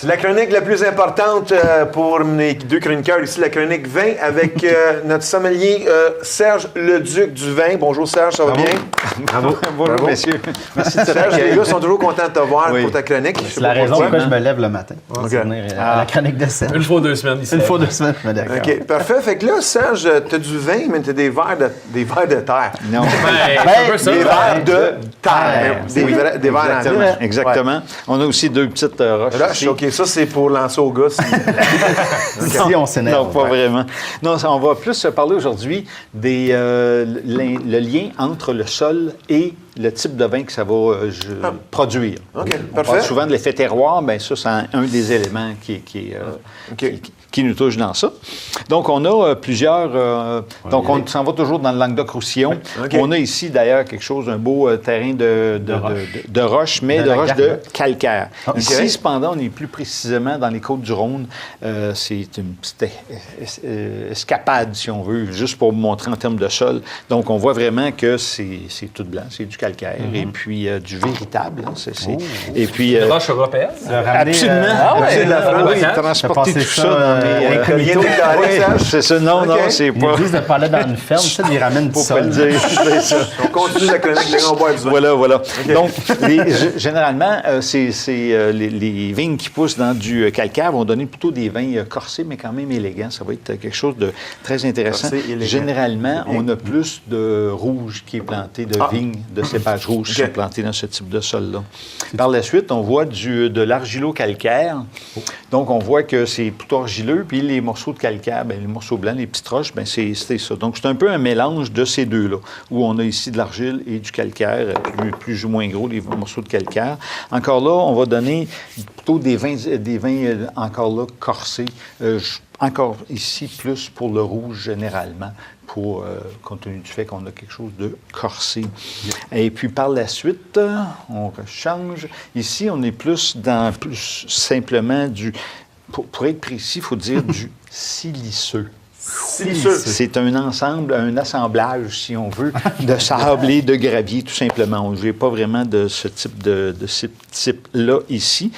C'est la chronique la plus importante pour mes deux chroniqueurs ici, la chronique vin avec notre sommelier Serge Leduc du vin. Bonjour Serge, ça va bien? Bravo. Bonjour messieurs. Merci de Serge, les gars sont toujours contents de te voir pour ta chronique. C'est la raison pourquoi je me lève le matin pour venir à la chronique de Serge. Une fois 2 semaines ici. Une fois 2 semaines, je me d'accord. OK, parfait. Fait que là, Serge, t'as du vin, mais t'as des verres de terre. Non. Des verres de terre. Des verres en ville. Exactement. On a aussi 2 petites roches. OK, ça, c'est pour lancer au gars. Si on s'énerve. Non, pas vraiment. Non, on va plus parler aujourd'hui le lien entre le sol et le type de vin que ça va produire. OK, On parfait. parle souvent de l'effet terroir, bien ça, c'est un des éléments qui nous touche dans ça. Donc, on a plusieurs... donc, on s'en va toujours dans le Languedoc-Roussillon. Okay. On a ici, d'ailleurs, quelque chose, un beau terrain de roche, mais de roche de calcaire. Okay. Ici, cependant, on est plus précisément dans les Côtes-du-Rhône. C'est une petite escapade, si on veut, juste pour vous montrer en termes de sol. Donc, on voit vraiment que c'est tout blanc, c'est du calcaire et puis du véritable. Hein, et puis... Une roche européenne? Absolument. C'est de la France. Oui, transporter tout ça dans les comités. c'est ça. Non, c'est pas... Ils disent de parler dans une ferme, ça, ils ramènent du Faut pas le sol. dire. C'est ça. On continue la chronique, les gars, on boit du vin. Voilà. Okay. Donc, généralement, les vignes qui poussent dans du calcaire vont donner plutôt des vins corsés, mais quand même élégants. Ça va être quelque chose de très intéressant. Généralement, on a plus de rouge qui est planté, de vignes, de cépages rouges qui sont plantés dans ce type de sol-là. Par la suite, on voit de l'argilo-calcaire. Donc, on voit que c'est plutôt argileux, puis les morceaux de calcaire, les morceaux blancs, les petites roches, c'est ça. Donc, c'est un peu un mélange de ces deux-là, où on a ici de l'argile et du calcaire, plus ou moins gros, les morceaux de calcaire. Encore là, on va donner plutôt des vins encore là, corsés, encore ici, plus pour le rouge généralement, compte tenu du fait qu'on a quelque chose de corsé. Et puis, par la suite, on change. Ici, on est plus simplement pour être précis, il faut dire du siliceux. C'est un assemblage, si on veut, de sable et de gravier, tout simplement. On ne veut pas vraiment de ce type-là ici.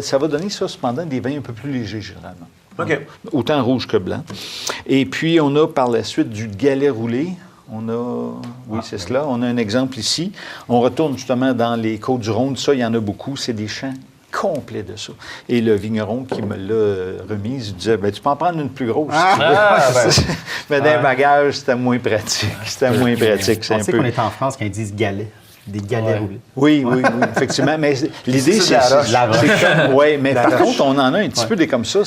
Ça va donner, ça, cependant, des vins un peu plus légers, généralement. OK. Autant rouge que blanc. Et puis, on a par la suite du galet roulé. C'est cela. On a un exemple ici. On retourne justement dans les Côtes-du-Rhône. Ça, il y en a beaucoup. C'est des champs complets de ça. Et le vigneron qui me l'a remise, il disait, tu peux en prendre une plus grosse. Mais dans le bagage, c'était moins pratique. C'est On un sait peu... qu'on est en France quand ils disent galet. Des galets roulés. Oui, effectivement. Mais l'idée, c'est la roche. Oui, mais par contre, on en a un petit peu des comme ça.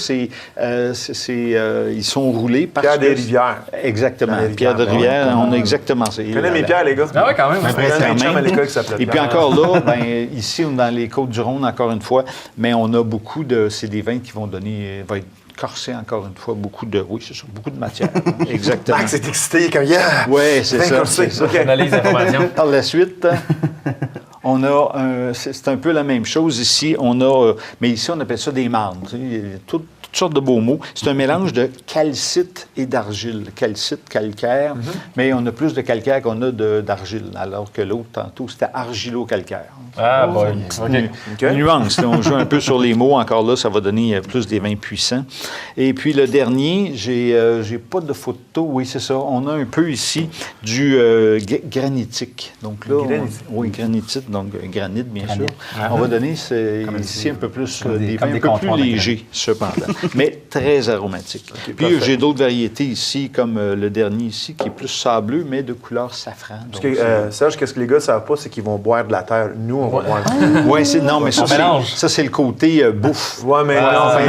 Ils sont roulés parce Pierre des Rivières. Exactement. Pierre de Rivière, on a exactement ça. Je connais mes pierres, les gars. Ah ouais, quand même. À l'école qui s'appelait Et puis encore là, ici, on est dans les Côtes-du-Rhône, encore une fois, mais on a beaucoup c'est des vins qui vont être corsé, encore une fois, beaucoup de matière. Exactement. Max est excité quand il y a... Oui, c'est ça. Okay. Analyse d'information. Par la suite, on a... c'est un peu la même chose ici. Mais ici, on appelle ça des marnes. Toutes sortes de beaux mots. C'est un mélange de calcite et d'argile. Calcite, calcaire, mais on a plus de calcaire qu'on a d'argile, alors que l'autre, tantôt, c'était argilo-calcaire. Ah, bon. Une nuance. On joue un peu sur les mots. Encore là, ça va donner plus des vins puissants. Et puis, le dernier, j'ai pas de photo. Oui, c'est ça. On a un peu ici du granitique. Donc là, granitite, donc granit, bien sûr. On va donner ici un peu plus des vins un peu plus légers, cependant, mais très aromatiques. Puis, j'ai d'autres variétés ici, comme le dernier ici, qui est plus sableux, mais de couleur safran. Serge, qu'est-ce que les gars ne savent pas, c'est qu'ils vont boire de la terre. Nous, on va boire de la terre. Oui, non, mais ça, c'est le côté bouffe. Oui, mais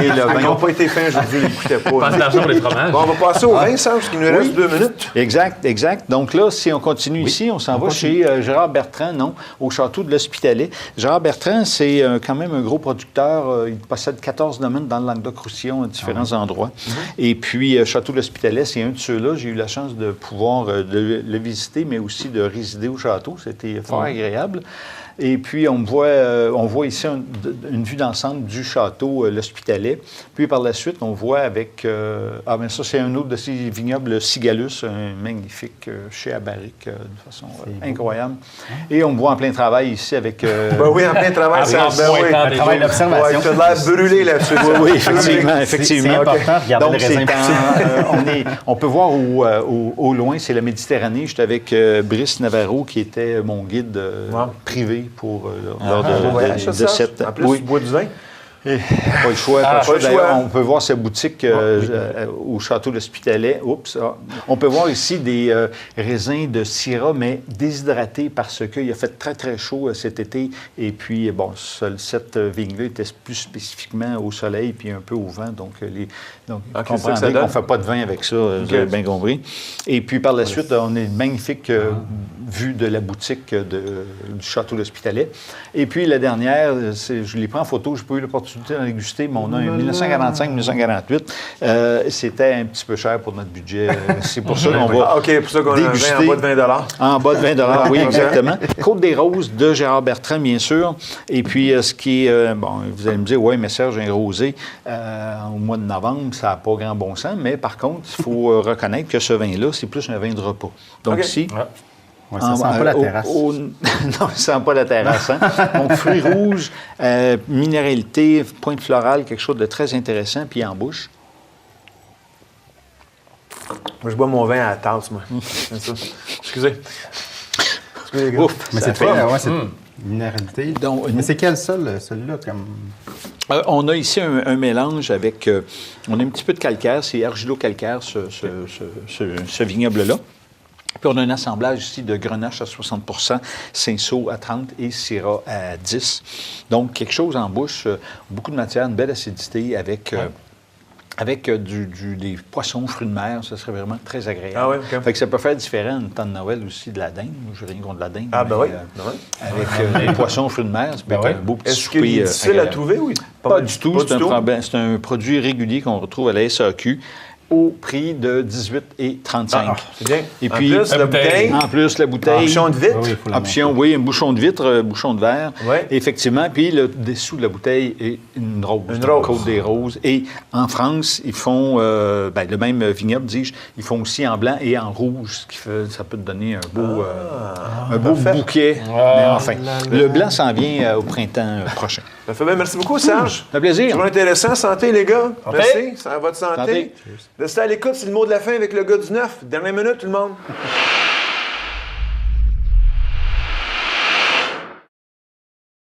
ils n'ont pas été fins aujourd'hui, ils n'écoutaient pas. Pas d'argent pour les fromages. Bon, on va passer au vin, Serge, parce qu'il nous reste 2 minutes. Exact. Donc là, si on continue ici, on s'en va chez Gérard Bertrand, au château de l'Hospitalet. Gérard Bertrand, c'est quand même un gros producteur. Il possède 14 domaines dans le Languedoc-Roussillon. d'échantillons à différents endroits. Et puis, Château l'Hospitalet, c'est un de ceux-là. J'ai eu la chance de pouvoir le visiter, mais aussi de résider au château. C'était fort agréable. Et puis, on voit ici une vue d'ensemble du château l'Hospitalet. Puis, par la suite, on voit avec... mais ça, c'est un autre de ces vignobles, le Sigalus, un magnifique chai à barrique de façon incroyable. Et on me voit en plein travail ici avec... oui, en plein travail, c'est un travail d'observation. Tu as l'air brûlé là-dessus. Oui, effectivement. C'est important de regarder Donc, les raisins pousser. on peut voir au loin, c'est la Méditerranée. J'étais avec Brice Navarro, qui était mon guide privé pour lors de cette... En plus, tu bois du vin. Pas le choix. D'ailleurs, on peut voir sa boutique au Château l'Hospitalet. On peut voir ici des raisins de Syrah, mais déshydratés parce qu'il a fait très, très chaud cet été. Et puis, cette vigne-là était plus spécifiquement au soleil puis un peu au vent. Donc, comprendrez qu'on ne fait pas de vin avec ça, vous avez bien compris. Et puis, par la suite, on a une magnifique vue de la boutique du Château l'Hospitalet. Et puis, la dernière, je l'ai pris en photo, je n'ai pas eu l'opportunité d'en déguster, mais on a un 1945-1948. C'était un petit peu cher pour notre budget. C'est pour ça qu'on va pour ça qu'on déguster. a en bas de 20 En bas de 20 oui, exactement. Côte-des-Roses de Gérard Bertrand, bien sûr. Et puis, ce qui est... vous allez me dire, oui, mais Serge, un rosé au mois de novembre, ça n'a pas grand bon sens. Mais par contre, il faut reconnaître que ce vin-là, c'est plus un vin de repas. Donc ici... Ouais, ça sent pas la terrasse. Non, ça sent pas la terrasse. Hein? Donc, fruits rouges, minéralité, pointe florale, quelque chose de très intéressant, puis en bouche. Moi, je bois mon vin à la tasse, moi. C'est ça. Excusez, les gars. Mais c'est très... c'est minéralité. Donc, mais c'est quel sol, celui-là, comme... on a ici un mélange avec... on a un petit peu de calcaire, c'est argilo-calcaire, ce vignoble-là. Puis on a un assemblage ici de Grenache à 60 Cinsault à 30 et Syrah à 10. Donc, quelque chose en bouche, beaucoup de matière, une belle acidité avec des poissons, fruits de mer. Ça serait vraiment très agréable. Ah oui, OK. Fait que ça peut faire différent en temps de Noël aussi de la dinde. Je n'ai rien contre la dinde. Ah, ben oui. Avec des poissons, fruits de mer, ça peut être un beau petit Est-ce souper. qu'il est difficile à trouver? Oui? Pas du tout. C'est un produit régulier qu'on retrouve à la SAQ. Au prix de 18,35. C'est bien. Et puis, en plus, la bouteille. Option de vitre. Un bouchon de vitre, bouchon de verre. Oui. Effectivement. Puis, le dessous de la bouteille est une rose. Une Côte des Roses. Et en France, ils font, le même vignoble, dis-je, ils font aussi en blanc et en rouge, ce qui fait, ça peut te donner un beau bouquet. Mais enfin, le blanc s'en vient au printemps prochain. Ça fait bien. Merci beaucoup, Serge. Ça fait plaisir. Toujours intéressant. Santé, les gars. Merci. Ça va votre santé. Restez à l'écoute, c'est le mot de la fin avec le gars du 9. Dernière minute, tout le monde.